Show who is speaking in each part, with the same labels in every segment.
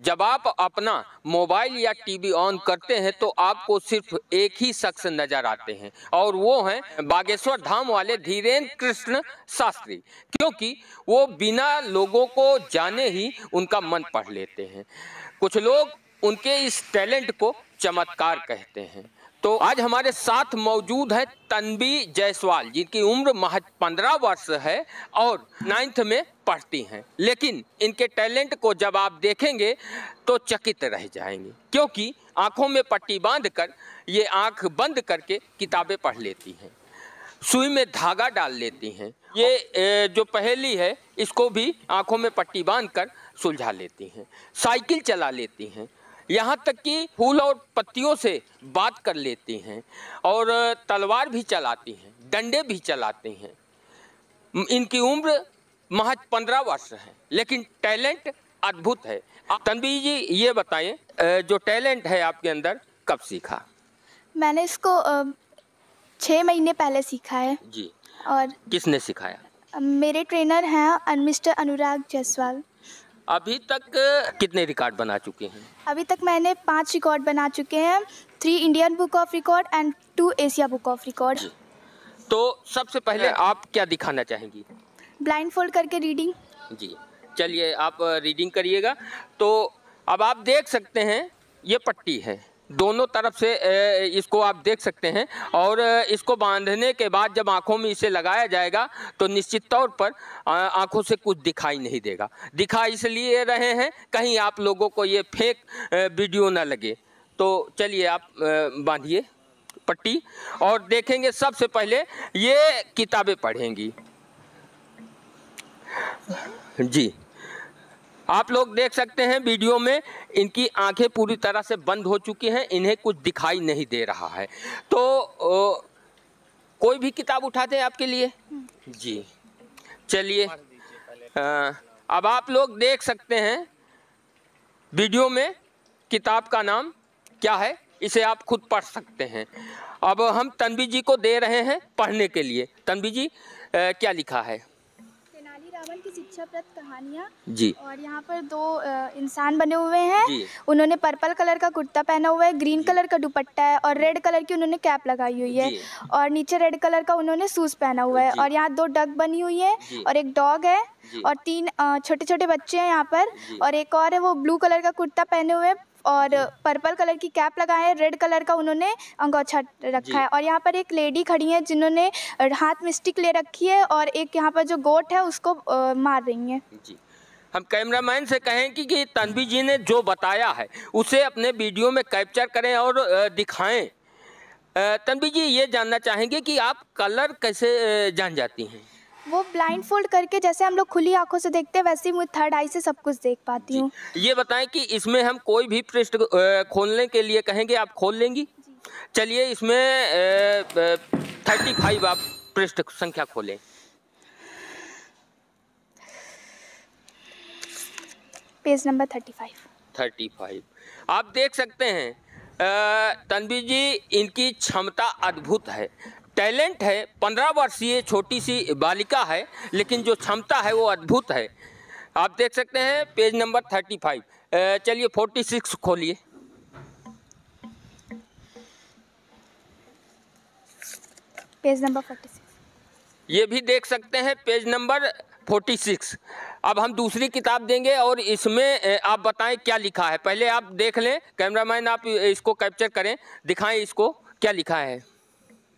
Speaker 1: जब आप अपना मोबाइल या टीवी ऑन करते हैं तो आपको सिर्फ एक ही शख्स नजर आते हैं और वो हैं बागेश्वर धाम वाले धीरेन्द्र कृष्ण शास्त्री, क्योंकि वो बिना लोगों को जाने ही उनका मन पढ़ लेते हैं। कुछ लोग उनके इस टैलेंट को चमत्कार कहते हैं। तो आज हमारे साथ मौजूद है तन्वी जायसवाल, जिनकी उम्र महज 15 वर्ष है और 9th में पढ़ती हैं, लेकिन इनके टैलेंट को जब आप देखेंगे तो चकित रह जाएंगे, क्योंकि आंखों में पट्टी बांधकर ये आंख बंद करके किताबें पढ़ लेती हैं, सुई में धागा डाल लेती हैं। ये जो पहेली है इसको भी आंखों में पट्टी बांधकर सुलझा लेती हैं, साइकिल चला लेती हैं, यहाँ तक कि फूल और पत्तियों से बात कर लेती हैं और तलवार भी चलाती हैं, डंडे भी चलाती हैं। इनकी उम्र महज 15 वर्ष है, लेकिन टैलेंट अद्भुत है। तन्वी जी ये बताएं, जो टैलेंट है आपके अंदर कब सीखा?
Speaker 2: मैंने इसको 6 महीने पहले सीखा है
Speaker 1: जी।
Speaker 2: और
Speaker 1: किसने सिखाया?
Speaker 2: मेरे ट्रेनर हैं मिस्टर अनुराग जायसवाल।
Speaker 1: अभी तक कितने रिकॉर्ड बना चुके हैं?
Speaker 2: अभी तक मैंने 5 रिकॉर्ड बना चुके हैं, 3 Indian book of record and 2 Asia book of record.
Speaker 1: तो सबसे पहले आप क्या दिखाना चाहेंगी?
Speaker 2: ब्लाइंड फोल्ड करके रीडिंग। जी
Speaker 1: चलिए आप रीडिंग करिएगा। तो अब आप देख सकते हैं ये पट्टी है, दोनों तरफ से इसको आप देख सकते हैं और इसको बांधने के बाद जब आंखों में इसे लगाया जाएगा तो निश्चित तौर पर आंखों से कुछ दिखाई नहीं देगा। दिखा इसलिए रहे हैं कहीं आप लोगों को ये फेक वीडियो ना लगे। तो चलिए आप बांधिए पट्टी और देखेंगे। सबसे पहले ये किताबें पढ़ेंगी। जी आप लोग देख सकते हैं वीडियो में इनकी आंखें पूरी तरह से बंद हो चुकी हैं, इन्हें कुछ दिखाई नहीं दे रहा है। तो कोई भी किताब उठा दें आपके लिए। जी चलिए अब आप लोग देख सकते हैं वीडियो में किताब का नाम क्या है, इसे आप खुद पढ़ सकते हैं। अब हम तन्वी जी को दे रहे हैं पढ़ने के लिए। तन्वी जी क्या लिखा है?
Speaker 2: रावण की शिक्षाप्रद कहानियाँ।
Speaker 1: जी।
Speaker 2: और यहाँ पर 2 इंसान बने हुए हैं। उन्होंने पर्पल कलर का कुर्ता पहना हुआ है, ग्रीन कलर का दुपट्टा है और रेड कलर की उन्होंने कैप लगाई हुई है और नीचे रेड कलर का उन्होंने शूज पहना हुआ है। और यहाँ 2 डक बनी हुई है और एक डॉग है और 3 छोटे छोटे बच्चे हैं यहाँ पर। और एक और है, वो ब्लू कलर का कुर्ता पहने हुए और पर्पल कलर की कैप लगाए हैं, रेड कलर का उन्होंने अंगोछा रखा है। और यहाँ पर एक लेडी खड़ी है जिन्होंने हाथ में स्टिक ले रखी है और एक यहाँ पर जो गोट है उसको मार रही है।
Speaker 1: जी हम कैमरामैन से कहें कि तन्वी जी ने जो बताया है उसे अपने वीडियो में कैप्चर करें और दिखाएं। तन्वी जी ये जानना चाहेंगे कि आप कलर कैसे जान जाती हैं?
Speaker 2: वो ब्लाइंड फोल्ड करके, जैसे हम लोग खुली आंखों से देखते हैं वैसे ही मैं 3rd आई से सब कुछ देख पाती हूँ।
Speaker 1: ये बताएं कि इसमें हम कोई भी पृष्ठ खोलने के लिए कहेंगे, आप खोल लेंगी? चलिए इसमें 35 आप पृष्ठ संख्या खोलें।
Speaker 2: Page number 35।
Speaker 1: आप देख सकते हैं तन्वी जी इनकी क्षमता अद्भुत है, टैलेंट है। 15 वर्षीय छोटी सी बालिका है, लेकिन जो क्षमता है वो अद्भुत है। आप देख सकते हैं पेज नंबर 35। चलिए 46 खोलिए।
Speaker 2: Page number 46।
Speaker 1: ये भी देख सकते हैं पेज नंबर 46। अब हम दूसरी किताब देंगे और इसमें आप बताएं क्या लिखा है। पहले आप देख लें, कैमरामैन आप इसको कैप्चर करें, दिखाएं इसको क्या लिखा है।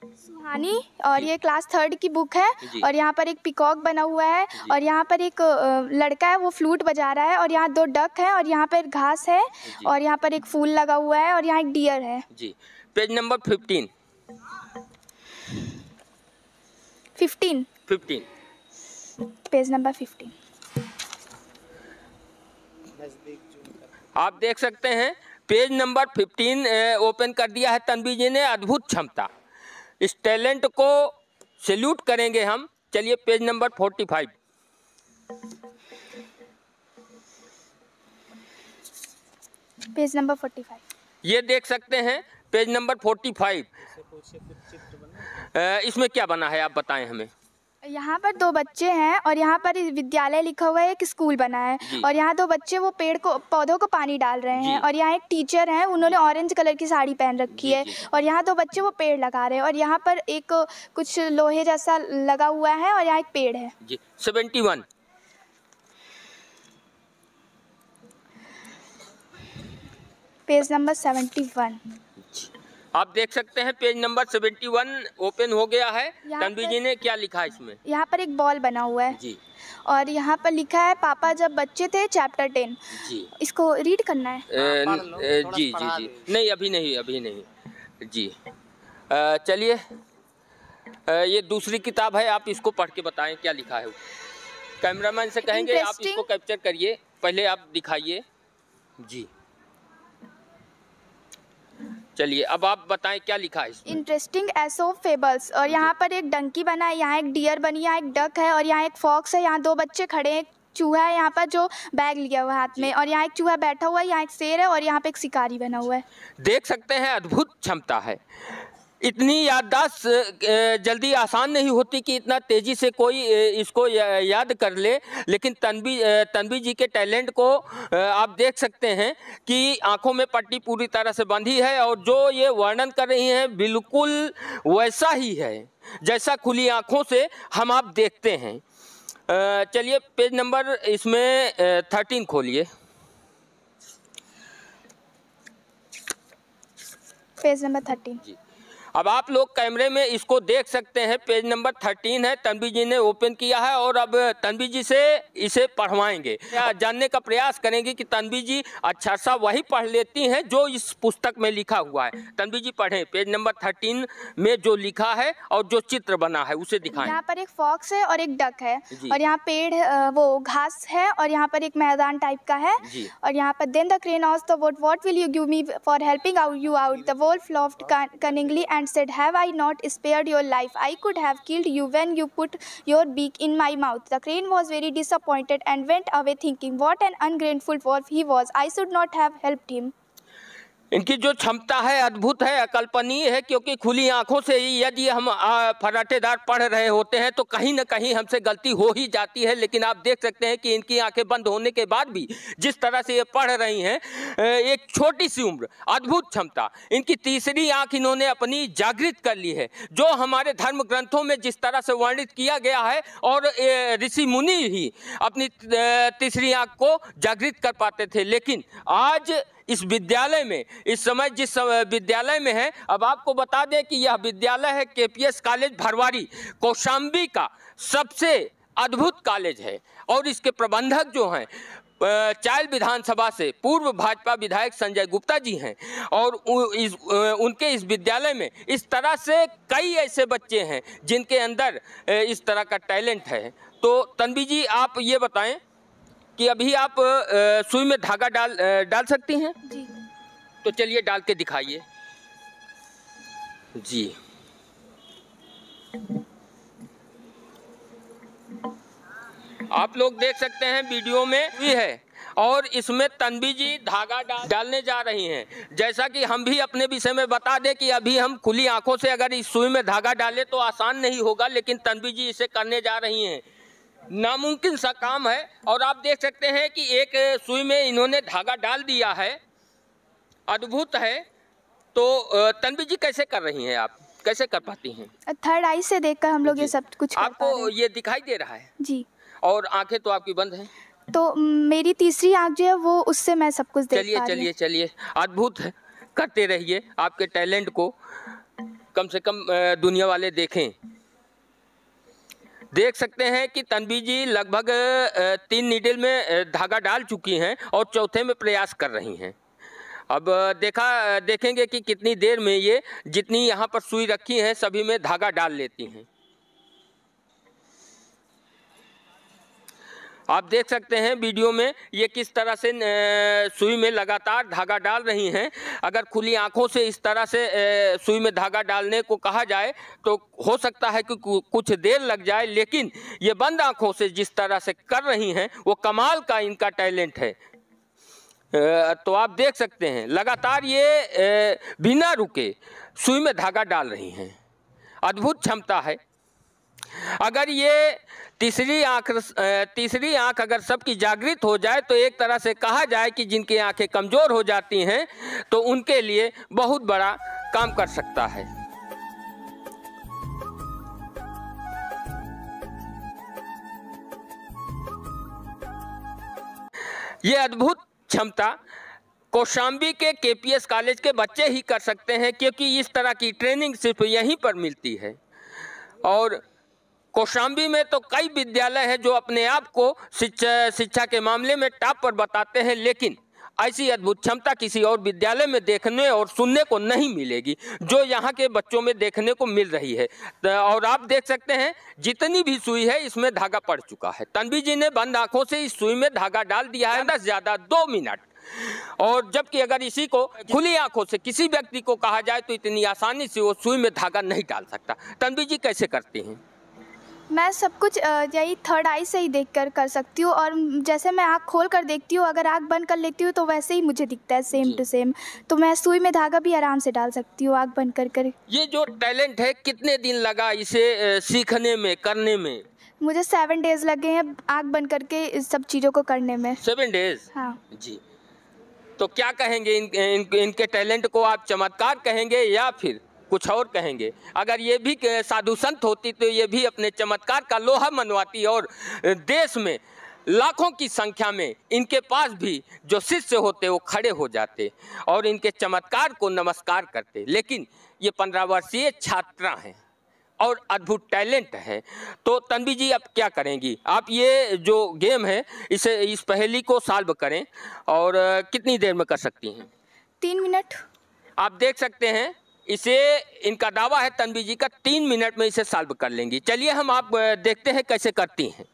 Speaker 2: सुहानी, और ये क्लास 3rd की बुक है और यहाँ पर एक पिकॉक बना हुआ है और यहाँ पर एक लड़का है वो फ्लूट बजा रहा है और यहाँ 2 डक हैं और यहाँ पर घास है और यहाँ पर एक फूल लगा हुआ है और यहाँ एक डियर है। जी
Speaker 1: पेज नंबर 15।
Speaker 2: Page number 15।
Speaker 1: आप देख सकते हैं पेज नंबर 15 ओपन कर दिया है तन्वी जी ने। अद्भुत क्षमता, इस टैलेंट को सैल्यूट करेंगे हम। चलिए पेज नंबर 45।
Speaker 2: Page number 45।
Speaker 1: ये देख सकते हैं पेज नंबर 45। इसमें क्या बना है आप बताएं हमें।
Speaker 2: यहाँ पर 2 बच्चे हैं और यहाँ पर विद्यालय लिखा हुआ है, एक स्कूल बना है और यहाँ 2 बच्चे वो पौधों को पानी डाल रहे हैं और यहाँ एक टीचर हैं, उन्होंने ऑरेंज कलर की साड़ी पहन रखी है और यहाँ 2 बच्चे वो पेड़ लगा रहे हैं और यहाँ पर एक कुछ लोहे जैसा लगा हुआ है और यहाँ एक पेड़ है।
Speaker 1: 71
Speaker 2: पेज नंबर 71
Speaker 1: आप देख सकते हैं, पेज नंबर 71 ओपन हो गया है। तन्वी जी ने क्या लिखा है इसमें?
Speaker 2: यहाँ पर एक बॉल बना हुआ है
Speaker 1: जी
Speaker 2: और यहाँ पर लिखा है पापा जब बच्चे थे चैप्टर 10 जी। इसको रीड करना है?
Speaker 1: जी जी जी नहीं, अभी नहीं जी। चलिए, ये दूसरी किताब है, आप इसको पढ़ के बताएं क्या लिखा है। कैमरामैन से कहेंगे आप इसको कैप्चर करिए, पहले आप दिखाइए जी। चलिए, अब आप बताएं क्या लिखा है इसमें।
Speaker 2: इंटरेस्टिंग एसोप फेबल्स और यहाँ पर एक डंकी बना है, यहाँ एक डियर बनी है, यहाँ एक डक है और यहाँ एक फॉक्स है। यहाँ 2 बच्चे खड़े हैं, एक चूहा है यहाँ पर जो बैग लिया हुआ है हाथ में और यहाँ एक चूहा बैठा हुआ है, यहाँ एक शेर है और यहाँ पे एक शिकारी बना हुआ है।
Speaker 1: देख सकते हैं, अद्भुत क्षमता है। इतनी याददाश्त जल्दी आसान नहीं होती कि इतना तेज़ी से कोई इसको याद कर ले, लेकिन तन्वी जी के टैलेंट को आप देख सकते हैं कि आंखों में पट्टी पूरी तरह से बंधी है और जो ये वर्णन कर रही हैं बिल्कुल वैसा ही है जैसा खुली आंखों से हम आप देखते हैं। चलिए, पेज नंबर इसमें 13 खोलिए।
Speaker 2: पेज नंबर 13
Speaker 1: जी। अब आप लोग कैमरे में इसको देख सकते हैं, पेज नंबर 13 है, तन्वी जी ने ओपन किया है और अब तन्वी जी से इसे पढ़वाएंगे, जानने का प्रयास करेंगे कि तन्वी जी अच्छा सा वही पढ़ लेती हैं जो इस पुस्तक में लिखा हुआ है। तन्वी जी पढ़ें, पेज नंबर 13 में जो लिखा है और जो चित्र बना है उसे दिखाएं।
Speaker 2: यहाँ पर एक फॉक्स है और एक डक है और यहाँ पेड़ वो घास है और यहाँ पर एक मैदान टाइप का है और यहाँ पर then the crane asked the wood what will you give me for helping you out. The wolf laughed cunningly and said, have I not spared your life? I could have killed you when you put your beak in my mouth. The crane was very disappointed and went away thinking, what an ungrateful wolf he was. I should not have helped him.
Speaker 1: इनकी जो क्षमता है अद्भुत है, अकल्पनीय है, क्योंकि खुली आंखों से ही यदि हम फराटेदार पढ़ रहे होते हैं तो कहीं ना कहीं हमसे गलती हो ही जाती है, लेकिन आप देख सकते हैं कि इनकी आंखें बंद होने के बाद भी जिस तरह से ये पढ़ रही हैं, एक छोटी सी उम्र, अद्भुत क्षमता। इनकी तीसरी आंख इन्होंने अपनी जागृत कर ली है, जो हमारे धर्म ग्रंथों में जिस तरह से वर्णित किया गया है, और ऋषि मुनि ही अपनी तीसरी आंख को जागृत कर पाते थे। लेकिन आज इस विद्यालय में, इस समय जिस विद्यालय में है, अब आपको बता दें कि यह विद्यालय है केपीएस कॉलेज भरवारी, कौशाम्बी का सबसे अद्भुत कॉलेज है और इसके प्रबंधक जो हैं चायल विधानसभा से पूर्व भाजपा विधायक संजय गुप्ता जी हैं और उनके इस विद्यालय में इस तरह से कई ऐसे बच्चे हैं जिनके अंदर इस तरह का टैलेंट है। तो तन्वी जी, आप ये बताएं कि अभी आप सुई में धागा डाल सकती हैं?
Speaker 2: जी।
Speaker 1: तो चलिए डाल के दिखाइए जी। आप लोग देख सकते हैं वीडियो में भी है और इसमें तन्वी जी धागा डालने जा रही हैं। जैसा कि हम भी अपने विषय में बता दें कि अभी हम खुली आंखों से अगर इस सुई में धागा डालें तो आसान नहीं होगा, लेकिन तन्वी जी इसे करने जा रही हैं। नामुमकिन सा काम है और आप देख सकते हैं कि एक सुई में इन्होंने धागा डाल दिया है, अद्भुत है। तो तन्वी जी कैसे कर रही हैं, आप कैसे कर पाती हैं?
Speaker 2: थर्ड आई से देखकर हम लोग ये सब कुछ कर पा रहे हैं।
Speaker 1: आपको ये दिखाई दे रहा है?
Speaker 2: जी।
Speaker 1: और आंखें तो आपकी बंद हैं?
Speaker 2: तो मेरी तीसरी आंख जो है वो, उससे मैं सब कुछ देख पा रही हूं।
Speaker 1: चलिए, अद्भुत है, करते रहिए, आपके टैलेंट को कम से कम दुनिया वाले देखें। देख सकते हैं कि तन्वी जी लगभग 3 नीडल में धागा डाल चुकी हैं और चौथे में प्रयास कर रही हैं। अब देखेंगे कि कितनी देर में ये जितनी यहाँ पर सुई रखी हैं सभी में धागा डाल लेती हैं। आप देख सकते हैं वीडियो में ये किस तरह से सुई में लगातार धागा डाल रही हैं। अगर खुली आंखों से इस तरह से सुई में धागा डालने को कहा जाए तो हो सकता है कि कुछ देर लग जाए, लेकिन ये बंद आंखों से जिस तरह से कर रही हैं वो कमाल का इनका टैलेंट है। तो आप देख सकते हैं लगातार ये बिना रुके सुई में धागा डाल रही हैं, अद्भुत क्षमता है। अगर ये तीसरी आंख अगर सबकी जागृत हो जाए तो एक तरह से कहा जाए कि जिनकी आंखें कमज़ोर हो जाती हैं तो उनके लिए बहुत बड़ा काम कर सकता है। ये अद्भुत क्षमता कौशाम्बी के केपीएस कॉलेज के बच्चे ही कर सकते हैं, क्योंकि इस तरह की ट्रेनिंग सिर्फ यहीं पर मिलती है। और कौशाम्बी में तो कई विद्यालय हैं जो अपने आप को शिक्षा के मामले में टॉप पर बताते हैं, लेकिन ऐसी अद्भुत क्षमता किसी और विद्यालय में देखने और सुनने को नहीं मिलेगी जो यहाँ के बच्चों में देखने को मिल रही है। और आप देख सकते हैं जितनी भी सुई है इसमें धागा पड़ चुका है। तन्वी जी ने बंद आंखों से इस सुई में धागा डाल दिया है, ज़्यादा से ज़्यादा 2 मिनट। और जबकि अगर इसी को खुली आंखों से किसी व्यक्ति को कहा जाए तो इतनी आसानी से वो सुई में धागा नहीं डाल सकता। तन्वी जी कैसे करती हैं?
Speaker 2: मैं सब कुछ यही थर्ड आई से ही देखकर कर सकती हूँ, और जैसे मैं आँख खोल कर देखती हूँ, अगर आँख बंद कर लेती हूँ तो वैसे ही मुझे दिखता है सेम टू सेम। तो मैं सुई में धागा भी आराम से डाल सकती हूँ आँख बंद कर। ये
Speaker 1: जो टैलेंट है कितने दिन लगा इसे सीखने में, करने में?
Speaker 2: मुझे 7 डेज लगे हैं आँख बंद करके इस सब चीज़ों को करने में।
Speaker 1: 7 डेज?
Speaker 2: हाँ
Speaker 1: जी। तो क्या कहेंगे इनके टैलेंट को? आप चमत्कार कहेंगे या फिर कुछ और कहेंगे? अगर ये भी साधु संत होती तो ये भी अपने चमत्कार का लोहा मनवाती और देश में लाखों की संख्या में इनके पास भी जो शिष्य होते वो खड़े हो जाते और इनके चमत्कार को नमस्कार करते। लेकिन ये 15 वर्षीय छात्रा हैं और अद्भुत टैलेंट है। तो तन्वी जी अब क्या करेंगी? आप ये जो गेम है इस पहेली को सॉल्व करें, और कितनी देर में कर सकती हैं?
Speaker 2: 3 मिनट।
Speaker 1: आप देख सकते हैं इसे, इनका दावा है तन्वी जी का 3 मिनट में इसे सॉल्व कर लेंगी। चलिए हम आप देखते हैं कैसे करती हैं।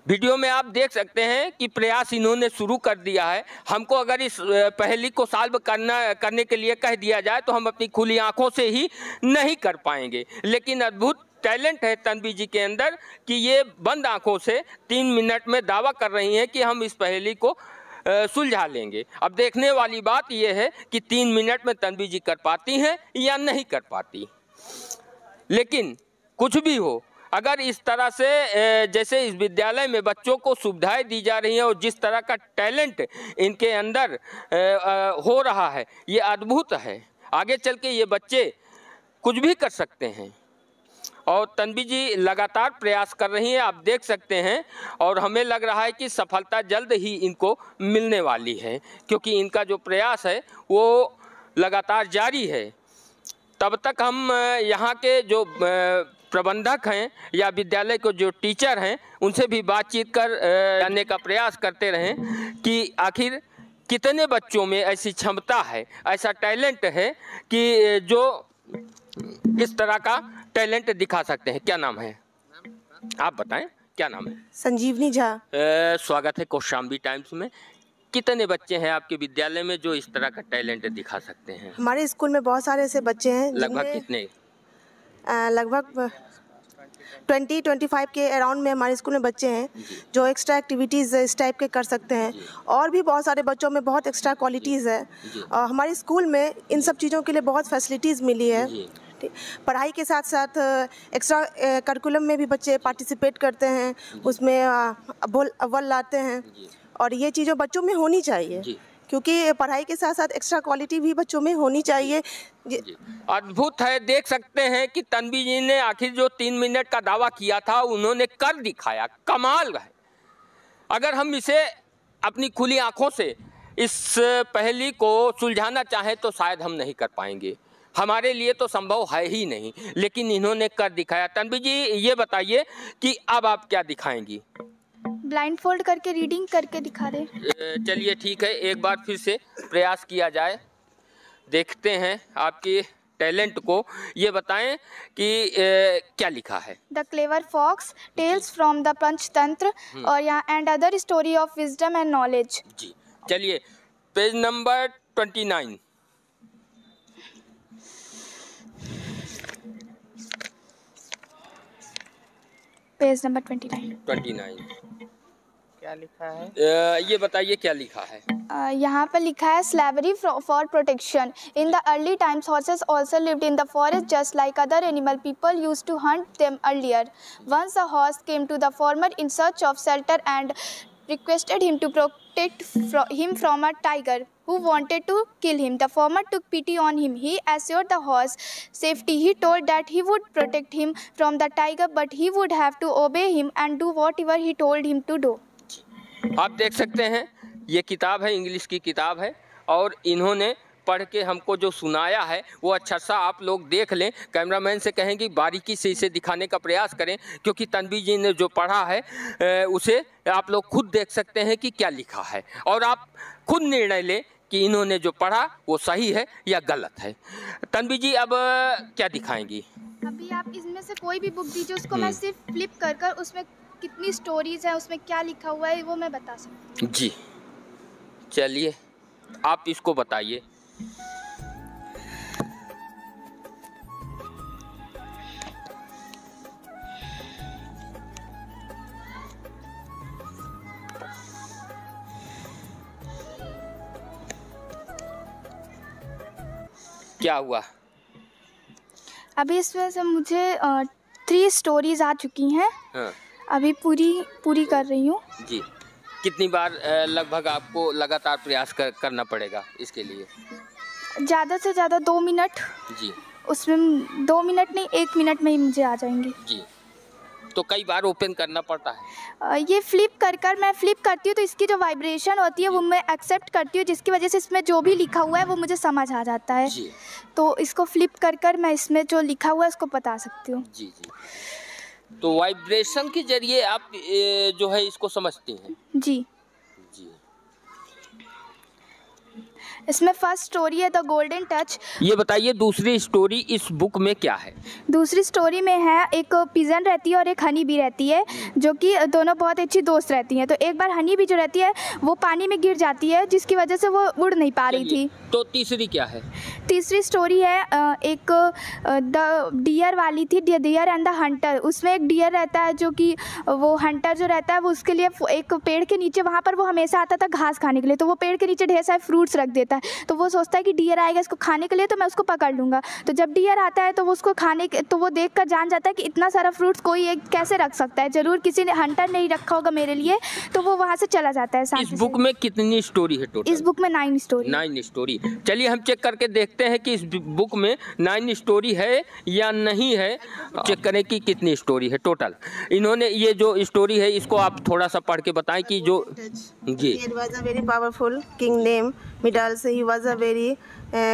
Speaker 1: वीडियो में आप देख सकते हैं कि प्रयास इन्होंने शुरू कर दिया है। हमको अगर इस पहेली को सॉल्व करने के लिए कह दिया जाए तो हम अपनी खुली आंखों से ही नहीं कर पाएंगे, लेकिन अद्भुत टैलेंट है तन्वी जी के अंदर कि ये बंद आंखों से 3 मिनट में दावा कर रही हैं कि हम इस पहेली को सुलझा लेंगे। अब देखने वाली बात यह है कि 3 मिनट में तन्वी जी कर पाती हैं या नहीं कर पाती। लेकिन कुछ भी हो, अगर इस तरह से जैसे इस विद्यालय में बच्चों को सुविधाएं दी जा रही हैं और जिस तरह का टैलेंट इनके अंदर हो रहा है, ये अद्भुत है। आगे चल के ये बच्चे कुछ भी कर सकते हैं और तन्वी जी लगातार प्रयास कर रही हैं, आप देख सकते हैं। और हमें लग रहा है कि सफलता जल्द ही इनको मिलने वाली है, क्योंकि इनका जो प्रयास है वो लगातार जारी है। तब तक हम यहाँ के जो प्रबंधक हैं या विद्यालय के जो टीचर हैं उनसे भी बातचीत कर जानने का प्रयास करते रहें कि आखिर कितने बच्चों में ऐसी क्षमता है, ऐसा टैलेंट है कि जो इस तरह का टैलेंट दिखा सकते हैं। क्या नाम है? आप बताएं, क्या नाम है?
Speaker 3: संजीवनी झा।
Speaker 1: स्वागत है कौशाम्बी टाइम्स में। कितने बच्चे हैं आपके विद्यालय में जो इस तरह का टैलेंट दिखा सकते हैं?
Speaker 3: हमारे स्कूल में बहुत सारे ऐसे बच्चे हैं।
Speaker 1: लगभग कितने?
Speaker 3: लगभग 20-25 के अराउंड में हमारे स्कूल में बच्चे हैं जो एक्स्ट्रा एक्टिविटीज़ इस टाइप के कर सकते हैं। और भी बहुत सारे बच्चों में बहुत एक्स्ट्रा क्वालिटीज़ है। हमारे स्कूल में इन सब चीज़ों के लिए बहुत फैसिलिटीज़ मिली है। पढ़ाई के साथ साथ एक्स्ट्रा करिकुलम में भी बच्चे पार्टिसिपेट करते हैं, उसमें अव्वल लाते हैं, और ये चीज़ें बच्चों में होनी चाहिए, क्योंकि पढ़ाई के साथ साथ एक्स्ट्रा क्वालिटी भी बच्चों में होनी चाहिए।
Speaker 1: अद्भुत है। देख सकते हैं कि तन्वी जी ने आखिर जो 3 मिनट का दावा किया था उन्होंने कर दिखाया। कमाल है। अगर हम इसे अपनी खुली आंखों से इस पहेली को सुलझाना चाहें तो शायद हम नहीं कर पाएंगे, हमारे लिए तो संभव है ही नहीं, लेकिन इन्होंने कर दिखाया। तन्वी जी ये बताइए कि अब आप क्या दिखाएंगी?
Speaker 2: ब्लाइंडफोल्ड करके रीडिंग करके दिखा रहे।
Speaker 1: चलिए ठीक है, एक बार फिर से प्रयास किया जाए, देखते हैं आपकी टैलेंट को। ये बताएं कि क्या लिखा है?
Speaker 2: The clever fox, tells from the Panchatantra, और यहाँ and other story of wisdom and knowledge.
Speaker 1: जी चलिए, पेज नंबर 29।
Speaker 2: Page number 29।
Speaker 4: क्या लिखा है?
Speaker 1: ये बताइए क्या लिखा है?
Speaker 2: यहाँ पर लिखा है slavery for protection. In the early times horses also lived in the forest just like other animal people used to hunt them earlier. Once a horse came to the farmer in search of shelter and requested him to protect him from a tiger who wanted to kill him. The farmer took pity on him. He assured the horse safety. He told that he would protect him from the tiger, but he would have to obey him and do whatever he told him to do.
Speaker 1: आप देख सकते हैं ये किताब है, English की किताब है और इन्होंने पढ़ के हमको जो सुनाया है वो अच्छा सा आप लोग देख लें। कैमरामैन से कहेंगे बारीकी से इसे दिखाने का प्रयास करें, क्योंकि तन्वी जी ने जो पढ़ा है उसे आप लोग खुद देख सकते हैं कि क्या लिखा है और आप खुद निर्णय लें कि इन्होंने जो पढ़ा वो सही है या गलत है। तन्वी जी अब क्या दिखाएंगी?
Speaker 2: अभी आप इसमें से कोई भी बुक दीजिए, उसको मैं सिर्फ फ्लिप कर कर उसमें कितनी स्टोरीज है, उसमें क्या लिखा हुआ है वो मैं बता सकती हूँ।
Speaker 1: जी चलिए आप इसको बताइए। क्या हुआ?
Speaker 2: अभी इसमें से मुझे 3 स्टोरीज आ चुकी हैं।
Speaker 1: हाँ।
Speaker 2: अभी पूरी कर रही हूँ।
Speaker 1: जी कितनी बार लगभग आपको लगातार प्रयास करना पड़ेगा इसके लिए?
Speaker 2: ज़्यादा से ज़्यादा 2 मिनट।
Speaker 1: जी
Speaker 2: उसमें 2 मिनट नहीं 1 मिनट में ही मुझे आ जाएंगे।
Speaker 1: जी तो कई बार ओपन करना पड़ता है?
Speaker 2: ये फ्लिप कर मैं फ्लिप करती हूँ तो इसकी जो वाइब्रेशन होती है वो मैं एक्सेप्ट करती हूँ, जिसकी वजह से इसमें जो भी लिखा हुआ है वो मुझे समझ आ जाता है।
Speaker 1: जी।
Speaker 2: तो इसको फ्लिप कर मैं इसमें जो लिखा हुआ है उसको बता सकती हूँ।
Speaker 1: जी जी तो वाइब्रेशन के जरिए आप जो है इसको समझती हैं?
Speaker 2: जी
Speaker 1: जी।
Speaker 2: इसमें फर्स्ट स्टोरी है द गोल्डन टच।
Speaker 1: ये बताइए दूसरी स्टोरी इस बुक में क्या है?
Speaker 2: दूसरी स्टोरी में है एक पिजन रहती है और एक हनी बी रहती है, जो कि दोनों बहुत अच्छी दोस्त रहती हैं। तो एक बार हनी बी जो रहती है वो पानी में गिर जाती है, जिसकी वजह से वो उड़ नहीं पा रही थी।
Speaker 1: तो तीसरी क्या है?
Speaker 2: तीसरी स्टोरी है एक द डियर वाली थी, डियर एंड द हंटर। उसमें एक डियर रहता है जो कि वो हंटर जो रहता है वो उसके लिए एक पेड़ के नीचे, वहाँ पर वो हमेशा आता था घास खाने के लिए, तो वो पेड़ के नीचे ढेर सारे फ्रूट्स रख देता है। तो वो सोचता है कि डियर आएगा इसको खाने के लिए तो मैं उसको पकड़ लूँगा। तो जब डियर आता है तो वो उसको खाने के, तो वो देख कर जान जाता है कि इतना सारा फ्रूट्स कोई एक कैसे रख सकता है, ज़रूर किसी ने हंटर नहीं रखा होगा मेरे लिए। तो वो वहाँ से चला जाता है।
Speaker 1: इस बुक में कितनी स्टोरी है टोटल?
Speaker 2: इस बुक में 9 स्टोरी।
Speaker 1: 9 स्टोरी। चलिए हम चेक करके देखते हैं कि इस बुक में 9 स्टोरी है या नहीं है। चेक करें कि कितनी स्टोरी है टोटल। इन्होंने ये जो स्टोरी है इसको आप थोड़ा सा पढ़ के बताएं कि जो जी।
Speaker 3: He was a very powerful king named Midas. He was a very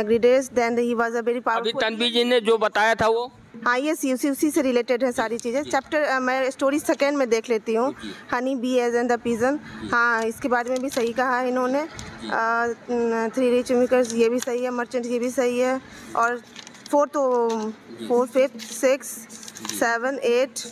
Speaker 3: greatest. Then he was a very powerful.
Speaker 1: अभी तन्वी जी ने जो बताया था वो
Speaker 3: हाँ ये उसी से रिलेटेड है सारी चीज़ें। चैप्टर मैं स्टोरी सेकेंड में देख लेती हूँ। Honey bee age and the pigeon, हाँ इसके बारे में भी सही कहा है इन्होंने। 3 रिच मेकर्स ये भी सही है, मर्चेंट ये भी सही है, और 4 तो 4 5 6 7 8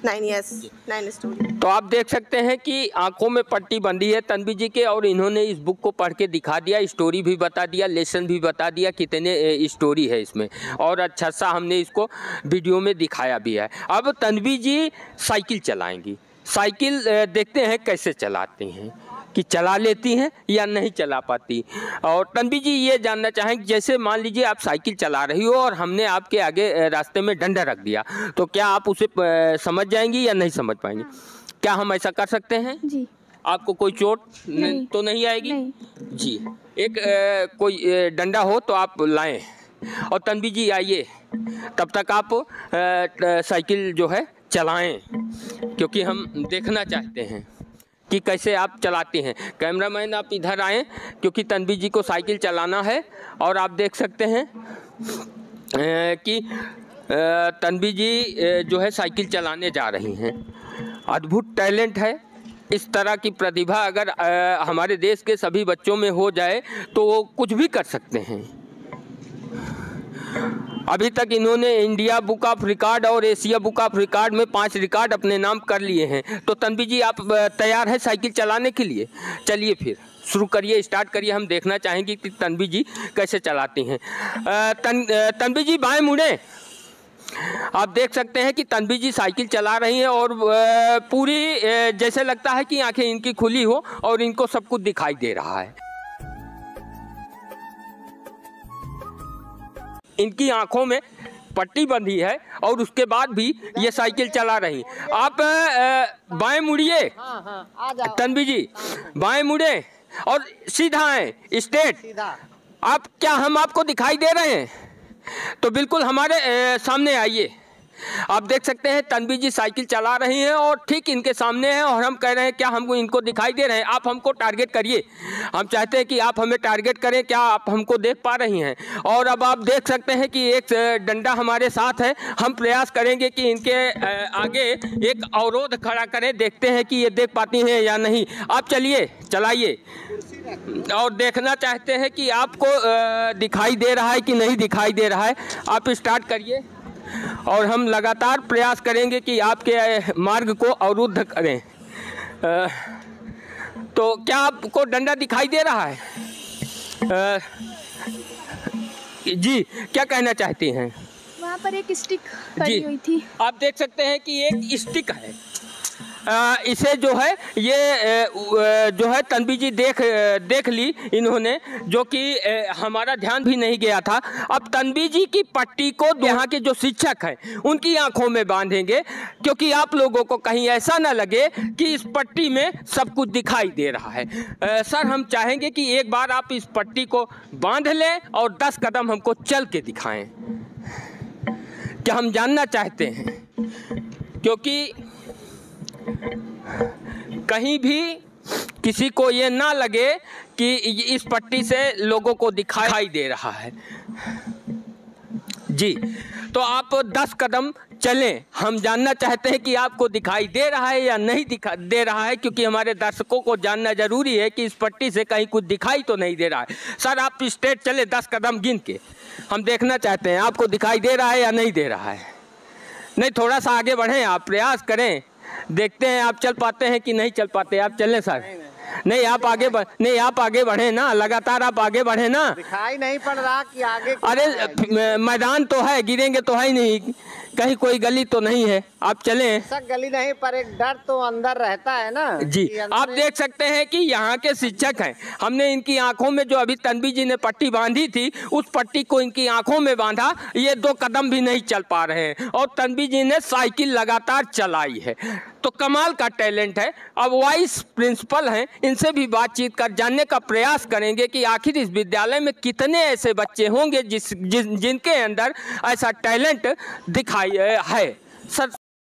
Speaker 3: 9 यस 9 स्टोरी।
Speaker 1: तो आप देख सकते हैं कि आंखों में पट्टी बंधी है तन्वी जी के, और इन्होंने इस बुक को पढ़ के दिखा दिया, स्टोरी भी बता दिया, लेसन भी बता दिया कितने स्टोरी है इसमें, और अच्छा सा हमने इसको वीडियो में दिखाया भी है। अब तन्वी जी साइकिल चलाएंगी। साइकिल देखते हैं कैसे चलाती हैं, कि चला लेती हैं या नहीं चला पाती। और तन्वी जी ये जानना चाहें जैसे मान लीजिए आप साइकिल चला रही हो और हमने आपके आगे रास्ते में डंडा रख दिया, तो क्या आप उसे समझ जाएंगी या नहीं समझ पाएंगी? क्या हम ऐसा कर सकते हैं?
Speaker 2: जी।
Speaker 1: आपको कोई चोट तो नहीं आएगी?
Speaker 2: नहीं।
Speaker 1: जी। एक कोई डंडा हो तो आप लाएं, और तन्वी जी आइए, तब तक आप साइकिल जो है चलाएं, क्योंकि हम देखना चाहते हैं कि कैसे आप चलाते हैं। कैमरामैन आप इधर आएँ, क्योंकि तन्वी जी को साइकिल चलाना है। और आप देख सकते हैं कि तन्वी जी जो है साइकिल चलाने जा रही हैं। अद्भुत टैलेंट है। इस तरह की प्रतिभा अगर हमारे देश के सभी बच्चों में हो जाए तो वो कुछ भी कर सकते हैं। अभी तक इन्होंने इंडिया बुक ऑफ रिकॉर्ड और एशिया बुक ऑफ रिकॉर्ड में 5 रिकॉर्ड अपने नाम कर लिए हैं। तो तन्वी जी आप तैयार हैं साइकिल चलाने के लिए? चलिए फिर शुरू करिए, स्टार्ट करिए। हम देखना चाहेंगे कि तन्वी जी कैसे चलाती हैं। तन्वी जी बाएं मुड़े, आप देख सकते हैं कि तन्वी जी साइकिल चला रही हैं और पूरी जैसे लगता है कि आंखें इनकी खुली हो और इनको सब कुछ दिखाई दे रहा है। इनकी आंखों में पट्टी बंधी है और उसके बाद भी ये साइकिल चला रही। आप बाएं मुड़िए तन्वी जी, बाएं मुड़े और सीधा आए स्ट्रेट। आप क्या हम आपको दिखाई दे रहे हैं? तो बिल्कुल हमारे सामने आइए। आप देख सकते हैं तन्वी जी साइकिल चला रही हैं और ठीक इनके सामने हैं और हम कह रहे हैं क्या हमको इनको दिखाई दे रहे हैं? आप हमको टारगेट करिए, हम चाहते हैं कि आप हमें टारगेट करें। क्या आप हमको देख पा रही हैं? और अब आप देख सकते हैं कि एक डंडा हमारे साथ है। हम प्रयास करेंगे कि इनके आगे एक अवरोध खड़ा करें, देखते हैं कि ये देख पाती हैं या नहीं। आप चलिए, चलाइए और देखना चाहते हैं कि आपको दिखाई दे रहा है कि नहीं दिखाई दे रहा है। आप स्टार्ट करिए और हम लगातार प्रयास करेंगे कि आपके मार्ग को अवरुद्ध करें। तो क्या आपको डंडा दिखाई दे रहा है? जी, क्या कहना चाहती हैं?
Speaker 2: वहाँ पर एक स्टिक पड़ी हुई थी।
Speaker 1: आप देख सकते हैं कि एक स्टिक है। इसे जो है ये जो है तन्वी जी देख ली इन्होंने, जो कि हमारा ध्यान भी नहीं गया था। अब तन्वी जी की पट्टी को यहाँ के जो शिक्षक हैं उनकी आंखों में बांधेंगे, क्योंकि आप लोगों को कहीं ऐसा ना लगे कि इस पट्टी में सब कुछ दिखाई दे रहा है। सर, हम चाहेंगे कि एक बार आप इस पट्टी को बांध लें और 10 कदम हमको चल के दिखाएं। क्या हम जानना चाहते हैं, क्योंकि कहीं भी किसी को ये ना लगे कि इस पट्टी से लोगों को दिखाई दे रहा है। जी, तो आप 10 कदम चलें। हम जानना चाहते हैं कि आपको दिखाई दे रहा है या नहीं दे रहा है, क्योंकि हमारे दर्शकों को जानना जरूरी है कि इस पट्टी से कहीं कुछ दिखाई तो नहीं दे रहा है। सर, आप स्ट्रेट चले 10 कदम गिन के। हम देखना चाहते हैं आपको दिखाई दे रहा है या नहीं दे रहा है। नहीं, थोड़ा सा आगे बढ़ें, आप प्रयास करें, देखते हैं आप चल पाते हैं कि नहीं चल पाते। आप चलें सर। नहीं, आप आगे बढ़े ना, लगातार आप आगे बढ़े ना।
Speaker 4: दिखाई नहीं पड़ रहा कि आगे।
Speaker 1: अरे मैदान तो है, गिरेंगे तो है ही नहीं, कहीं कोई गली तो नहीं है। आप चलें।
Speaker 4: सब गली नहीं, पर एक डर तो अंदर रहता है ना।
Speaker 1: जी, आप देख सकते हैं कि यहाँ के शिक्षक हैं। हमने इनकी आंखों में जो अभी तन्वी जी ने पट्टी बांधी थी, उस पट्टी को इनकी आंखों में बांधा। ये 2 कदम भी नहीं चल पा रहे हैं और तन्वी जी ने साइकिल लगातार चलाई है। तो कमाल का टैलेंट है। अब वाइस प्रिंसिपल हैं, इनसे भी बातचीत कर जानने का प्रयास करेंगे कि आखिर इस विद्यालय में कितने ऐसे बच्चे होंगे जिनके अंदर ऐसा टैलेंट दिखाई है। सर,